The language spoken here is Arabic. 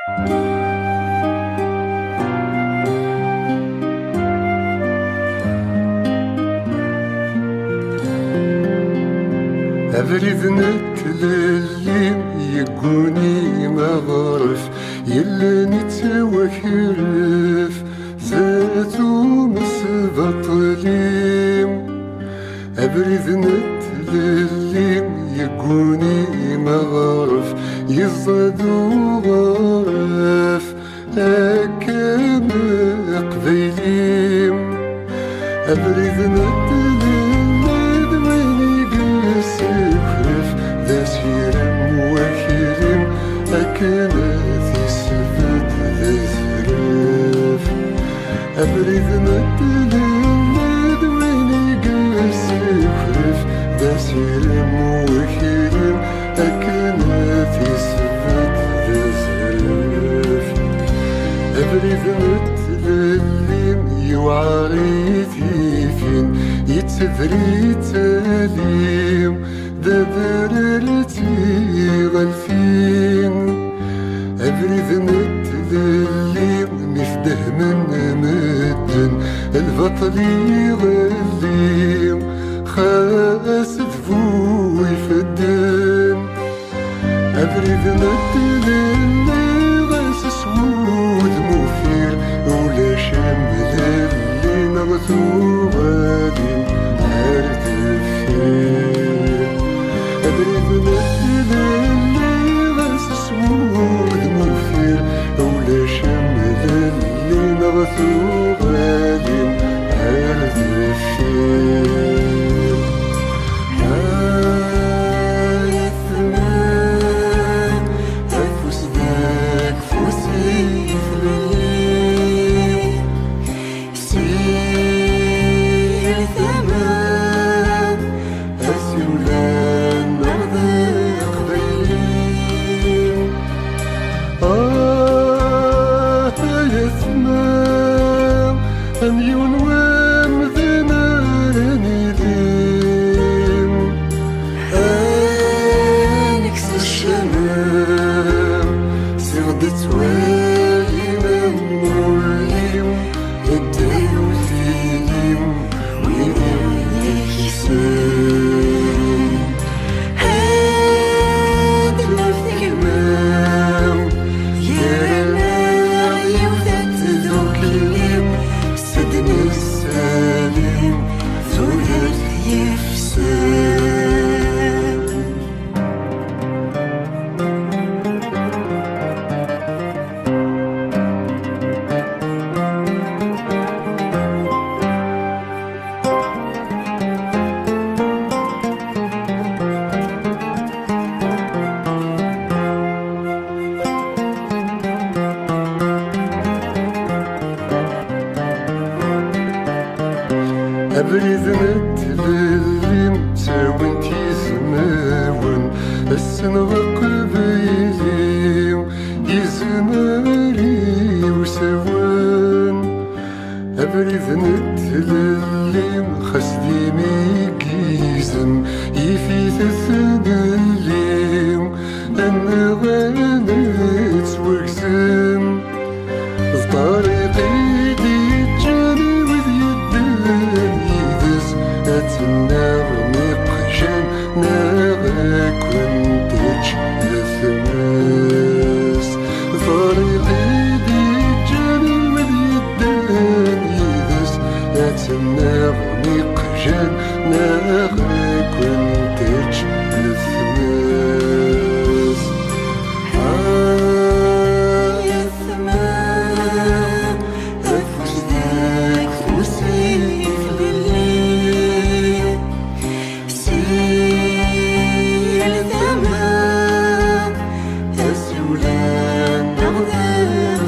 أبرد نتللم يقوني مغرف يلا نتوكرف ذاتو مسبطليم. أبرد نتللم يقوني مغرف يصدو غرف أكام قبيليم. أبرد نتللم دميني قسفرف ذا سيرم وكيرم أكنات يسفد ذا زرف. أبرد نتللم دميني قسفرف ذا سيرم وكيرم أكنات يسفد ذا زرف. أبرد نتللم يوعريتي فين يتفري تاليم دبررتي غلفين. أبرد نتللم مفده من مدن البطل يغليم خاس ذفو يفدن. أبرد نتللم غاس سود مفير ولا شمل اللي نغثو غادين هردفين. أبرد نتللم غاس سود مفير ولا شمل اللي نغثو غادين هردفين. أميون ومذنا راني ليم أنكس الشمام سغدت والي موليم الدايو ثيم ويدي كيسام. هاد لفت كمام يا يوثت ذوك الليم سدني السليم ثلث يفسد. أبرد نتللم ساونتي زماون السنغق بيليم يزماري وسوان. أبرد نتللم خسدي ميكيزم يفيت الثنليم أنا غانت وكسم طريقي نغمي قجان نغا كنتج لثماس. طريقي دي جاني مذيدان يدس نغمي قجان نغا كنتج لثماس. يا ثمان أفوز ذاك وسيف لليل سير الثمان أسولان نغذق